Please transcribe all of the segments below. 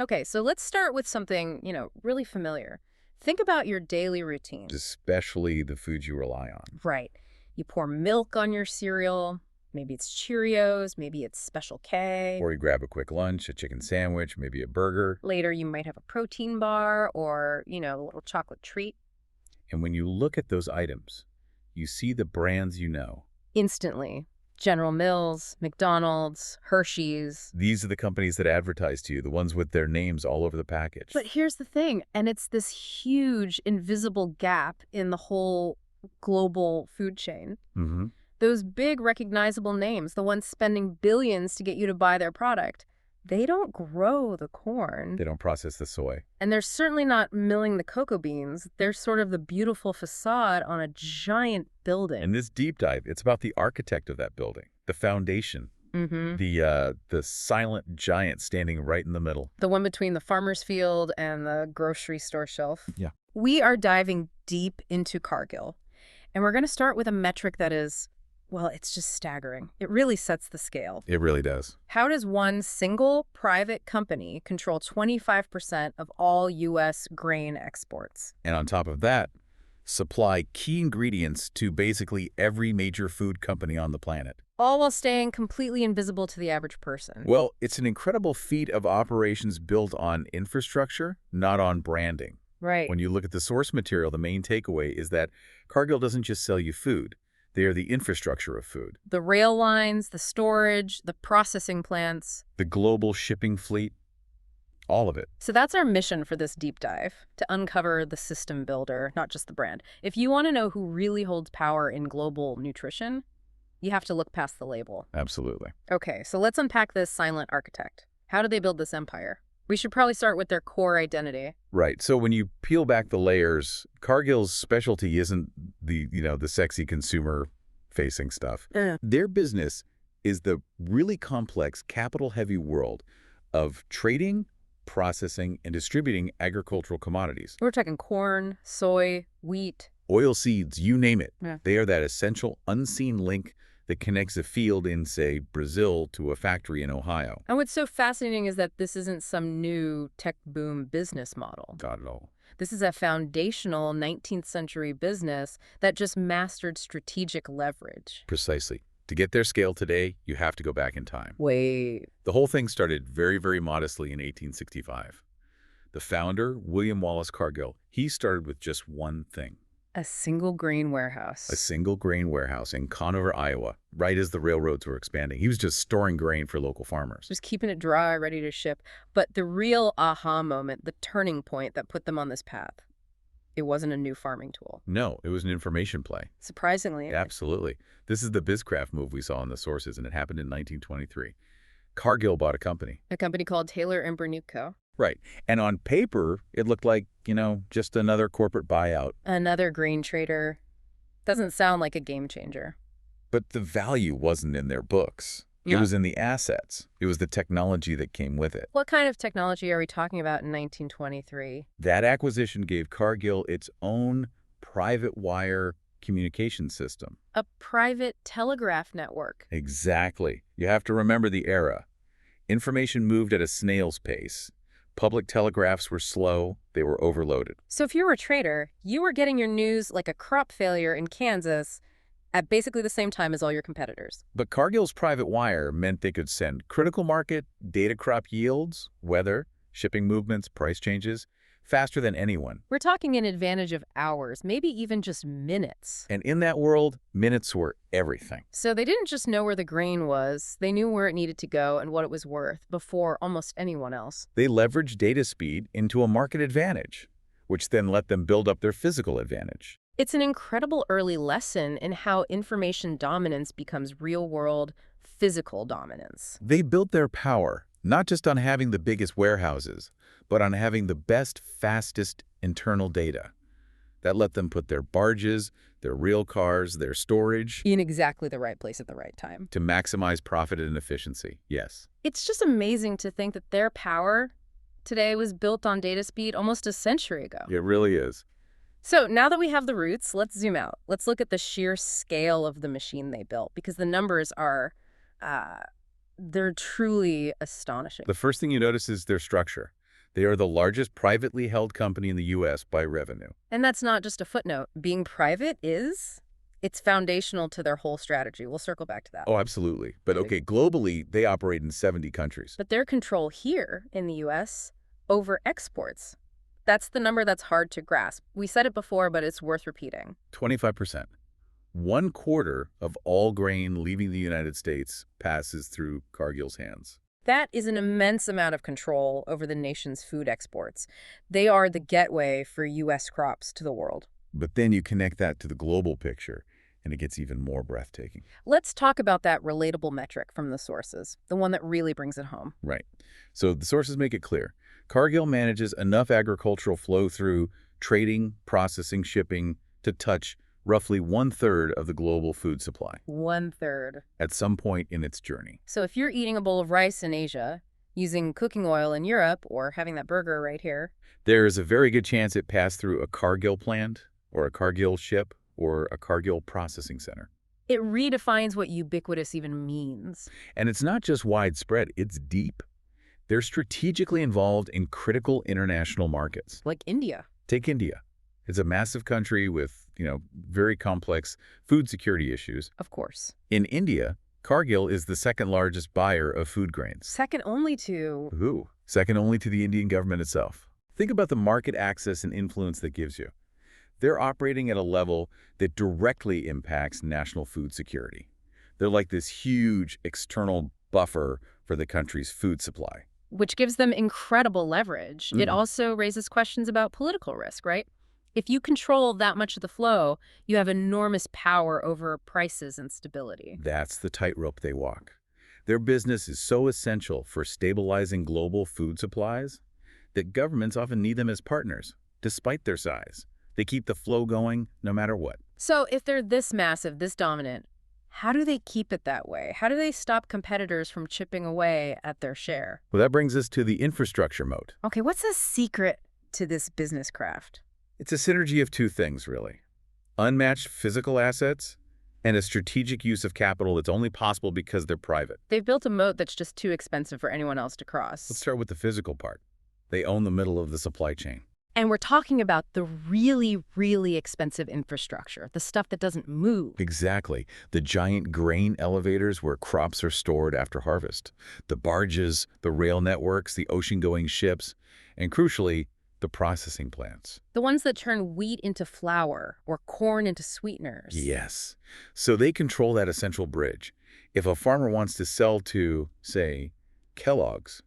Okay, so let's start with something, really familiar. Think about your daily routine. Especially the foods you rely on. Right. You pour milk on your cereal. Maybe it's Cheerios. Maybe it's Special K. Or you grab a quick lunch, a chicken sandwich, maybe a burger. Later, you might have a protein bar or, a little chocolate treat. And when you look at those items, you see the brands you know. Instantly. General Mills, McDonald's, Hershey's. These are the companies that advertise to you, the ones with their names all over the package. But here's the thing, and it's this huge invisible gap in the whole global food chain. Mm-hmm. Those big recognizable names, the ones spending billions to get you to buy their product, they don't grow the corn. They don't process the soy. And they're certainly not milling the cocoa beans. They're sort of the beautiful facade on a giant building. In this deep dive, it's about the architect of that building, the foundation, the silent giant standing right in the middle. The one between the farmer's field and the grocery store shelf. Yeah. We are diving deep into Cargill. And we're going to start with a metric that is, well, it's just staggering. It really sets the scale. It really does. How does one single private company control 25% of all U.S. grain exports? And on top of that, supply key ingredients to basically every major food company on the planet. All while staying completely invisible to the average person. Well, it's an incredible feat of operations built on infrastructure, not on branding. Right. When you look at the source material, the main takeaway is that Cargill doesn't just sell you food. They are the infrastructure of food. The rail lines, the storage, the processing plants. The global shipping fleet, all of it. So that's our mission for this deep dive, to uncover the system builder, not just the brand. If you want to know who really holds power in global nutrition, you have to look past the label. Absolutely. Okay, so let's unpack this silent architect. How did they build this empire? We should probably start with their core identity. Right. So when you peel back the layers, Cargill's specialty isn't the sexy consumer-facing stuff. Their business is the really complex, capital-heavy world of trading, processing, and distributing agricultural commodities. We're talking corn, soy, wheat. Oil seeds, you name it. Yeah. They are that essential, unseen link that connects a field in, say, Brazil to a factory in Ohio. And what's so fascinating is that this isn't some new tech boom business model. Not at all. This is a foundational 19th century business that just mastered strategic leverage. Precisely. To get their scale today, you have to go back in time. Wait. The whole thing started very, very modestly in 1865. The founder, William Wallace Cargill, he started with just one thing. A single grain warehouse. A single grain warehouse in Conover, Iowa, right as the railroads were expanding. He was just storing grain for local farmers. Just keeping it dry, ready to ship. But the real aha moment, the turning point that put them on this path, it wasn't a new farming tool. No, it was an information play. Surprisingly. Absolutely. This is the BizCraft move we saw in the sources, and it happened in 1923. Cargill bought a company. A company called Taylor and Burnett Co. Right. And on paper, it looked like, just another corporate buyout. Another grain trader. Doesn't sound like a game changer. But the value wasn't in their books. Yeah. It was in the assets. It was the technology that came with it. What kind of technology are we talking about in 1923? That acquisition gave Cargill its own private wire communication system. A private telegraph network. Exactly. You have to remember the era. Information moved at a snail's pace. Public telegraphs were slow. They were overloaded. So if you were a trader, you were getting your news like a crop failure in Kansas at basically the same time as all your competitors. But Cargill's private wire meant they could send critical market, data crop yields, weather, shipping movements, price changes, faster than anyone. We're talking an advantage of hours, maybe even just minutes. And in that world, minutes were everything. So they didn't just know where the grain was, they knew where it needed to go and what it was worth before almost anyone else. They leveraged data speed into a market advantage, which then let them build up their physical advantage. It's an incredible early lesson in how information dominance becomes real-world, physical dominance. They built their power not just on having the biggest warehouses, but on having the best, fastest internal data. That let them put their barges, their rail cars, their storage in exactly the right place at the right time. To maximize profit and efficiency, yes. It's just amazing to think that their power today was built on data speed almost a century ago. It really is. So now that we have the roots, let's zoom out. Let's look at the sheer scale of the machine they built, because the numbers are, they're truly astonishing. The first thing you notice is their structure. They are the largest privately held company in the U.S. by revenue. And that's not just a footnote. Being private it's foundational to their whole strategy. We'll circle back to that. Oh, absolutely. But okay, globally, they operate in 70 countries. But their control here in the U.S. over exports, that's the number that's hard to grasp. We said it before, but it's worth repeating. 25%. 1/4 of all grain leaving the United States passes through Cargill's hands. That is an immense amount of control over the nation's food exports. They are the gateway for U.S. crops to the world. But then you connect that to the global picture, and it gets even more breathtaking. Let's talk about that relatable metric from the sources, the one that really brings it home. Right. So the sources make it clear. Cargill manages enough agricultural flow through trading, processing, shipping to touch roughly 1/3 of the global food supply 1/3. at some point in its journey. So if you're eating a bowl of rice in Asia, using cooking oil in Europe, or having that burger right here, There is a very good chance it passed through a Cargill plant or a Cargill ship or a Cargill processing center. it redefines what ubiquitous even means. And it's not just widespread, it's deep. They're strategically involved in critical international markets. Like India. Take India. It's a massive country with, very complex food security issues. Of course. In India, Cargill is the second largest buyer of food grains. Second only to... Ooh. Second only to the Indian government itself. Think about the market access and influence that gives you. They're operating at a level that directly impacts national food security. They're like this huge external buffer for the country's food supply. which gives them incredible leverage. It also raises questions about political risk, right? If you control that much of the flow, you have enormous power over prices and stability. That's the tightrope they walk. Their business is so essential for stabilizing global food supplies that governments often need them as partners, despite their size. They keep the flow going no matter what. So if they're this massive, this dominant, how do they keep it that way? How do they stop competitors from chipping away at their share? Well, that brings us to the infrastructure moat. Okay, what's the secret to this business craft? It's a synergy of two things, really. Unmatched physical assets and a strategic use of capital that's only possible because they're private. They've built a moat that's just too expensive for anyone else to cross. Let's start with the physical part. They own the middle of the supply chain. And we're talking about the really, really expensive infrastructure, the stuff that doesn't move. Exactly. The giant grain elevators where crops are stored after harvest. The barges, the rail networks, the ocean-going ships, and crucially, the processing plants. The ones that turn wheat into flour or corn into sweeteners. Yes. So they control that essential bridge. If a farmer wants to sell to, say, Kellogg's,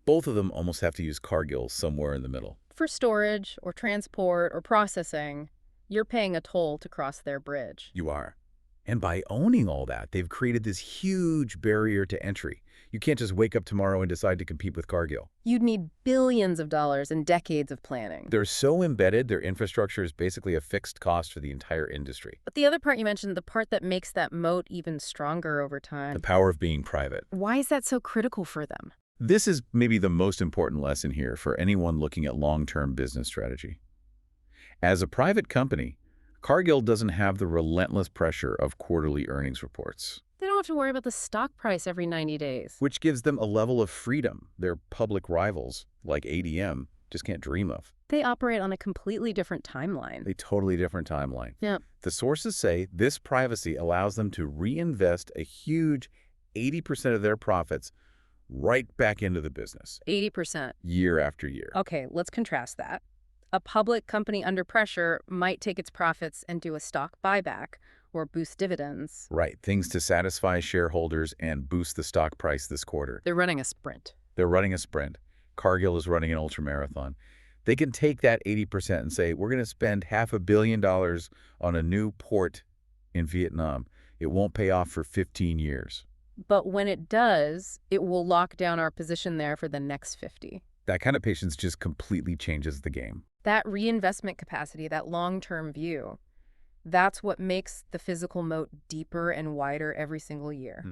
both of them almost have to use Cargill somewhere in the middle. For storage or transport or processing, you're paying a toll to cross their bridge. You are. And by owning all that, they've created this huge barrier to entry. You can't just wake up tomorrow and decide to compete with Cargill. You'd need billions of dollars and decades of planning. They're so embedded, their infrastructure is basically a fixed cost for the entire industry. But the other part you mentioned, the part that makes that moat even stronger over time. The power of being private. Why is that so critical for them? This is maybe the most important lesson here for anyone looking at long-term business strategy. As a private company, Cargill doesn't have the relentless pressure of quarterly earnings reports, They don't have to worry about the stock price every 90 days. which gives them a level of freedom their public rivals, like ADM, just can't dream of. They operate on a completely different timeline. A totally different timeline. Yeah. The sources say this privacy allows them to reinvest a huge 80% of their profits right back into the business, 80%. year after year. Okay, let's contrast that. A public company under pressure might take its profits and do a stock buyback or boost dividends. Right, things to satisfy shareholders and boost the stock price this quarter. They're running a sprint. They're running a sprint. Cargill is running an ultramarathon. They can take that 80% and say, we're going to spend $500 million on a new port in Vietnam. It won't pay off for 15 years. But when it does, it will lock down our position there for the next 50. That kind of patience just completely changes the game. That reinvestment capacity, that long-term view, that's what makes the physical moat deeper and wider every single year.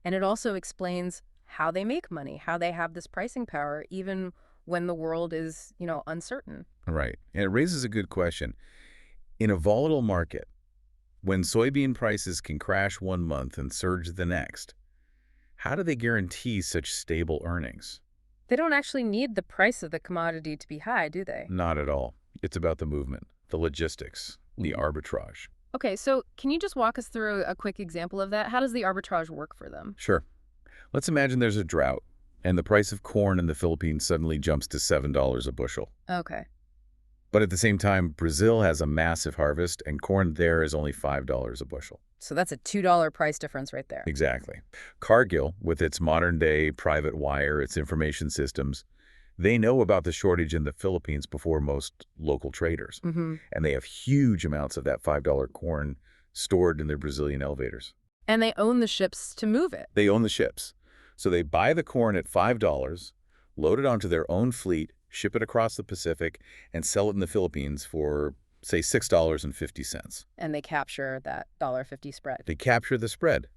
And it also explains how they make money, how they have this pricing power, even when the world is, uncertain. Right. And it raises a good question. In a volatile market, when soybean prices can crash one month and surge the next, how do they guarantee such stable earnings? They don't actually need the price of the commodity to be high, do they? Not at all. It's about the movement, the logistics, the arbitrage. Okay, so can you just walk us through a quick example of that? How does the arbitrage work for them? Sure. Let's imagine there's a drought, and the price of corn in the Philippines suddenly jumps to $7 a bushel. Okay. But at the same time, Brazil has a massive harvest, and corn there is only $5 a bushel. So that's a $2 price difference right there. Exactly. Cargill, with its modern-day private wire, its information systems, they know about the shortage in the Philippines before most local traders. Mm-hmm. And they have huge amounts of that $5 corn stored in their Brazilian elevators. And they own the ships to move it. They own the ships. So they buy the corn at $5, load it onto their own fleet, ship it across the Pacific, and sell it in the Philippines for, say, $6.50. And they capture that $1.50 spread. They capture the spread.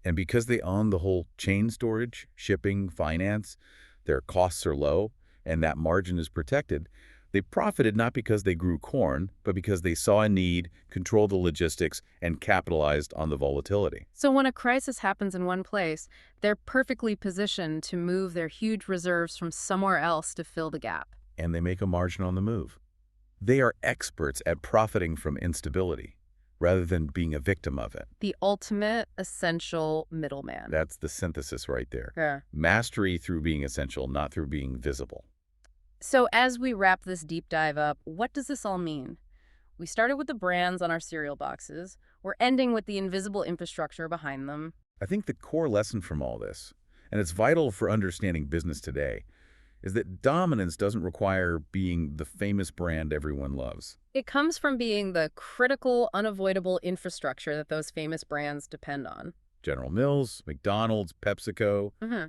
And because they own the whole chain storage, shipping, finance, their costs are low, and that margin is protected, they profited not because they grew corn, but because they saw a need, controlled the logistics, and capitalized on the volatility. So when a crisis happens in one place, they're perfectly positioned to move their huge reserves from somewhere else to fill the gap. And they make a margin on the move. They are experts at profiting from instability, rather than being a victim of it. The ultimate essential middleman. That's the synthesis right there. Yeah. Mastery through being essential, not through being visible. So as we wrap this deep dive up, what does this all mean? We started with the brands on our cereal boxes. We're ending with the invisible infrastructure behind them. I think the core lesson from all this, and it's vital for understanding business today, is that dominance doesn't require being the famous brand everyone loves. It comes from being the critical, unavoidable infrastructure that those famous brands depend on. General Mills, McDonald's, PepsiCo, Mm-hmm.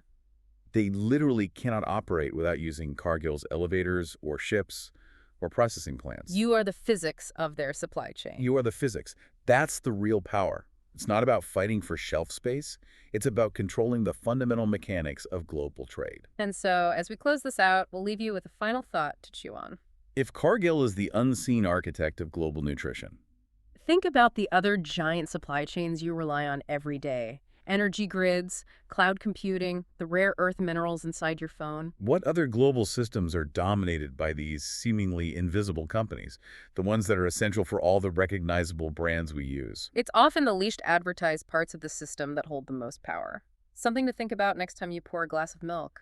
they literally cannot operate without using Cargill's elevators or ships or processing plants. You are the physics of their supply chain. You are the physics. That's the real power. It's not about fighting for shelf space. It's about controlling the fundamental mechanics of global trade. And so, as we close this out, we'll leave you with a final thought to chew on. If Cargill is the unseen architect of global nutrition, Think about the other giant supply chains you rely on every day. Energy grids, cloud computing, the rare earth minerals inside your phone. what other global systems are dominated by these seemingly invisible companies, the ones that are essential for all the recognizable brands we use? It's often the least advertised parts of the system that hold the most power. Something to think about next time you pour a glass of milk.